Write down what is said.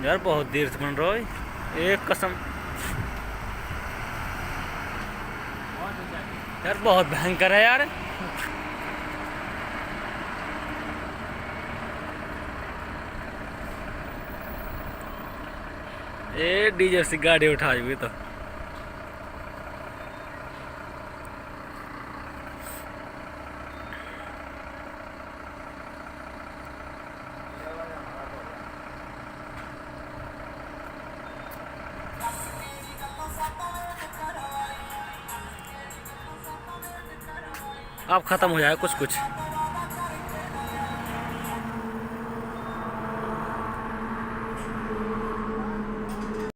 यार बहुत देर से बन रहा है, एक कसम। यार बहुत भयंकर है यार। ये डीजल से गाड़ी उठा हुई तो अब खत्म हो जाए कुछ कुछ।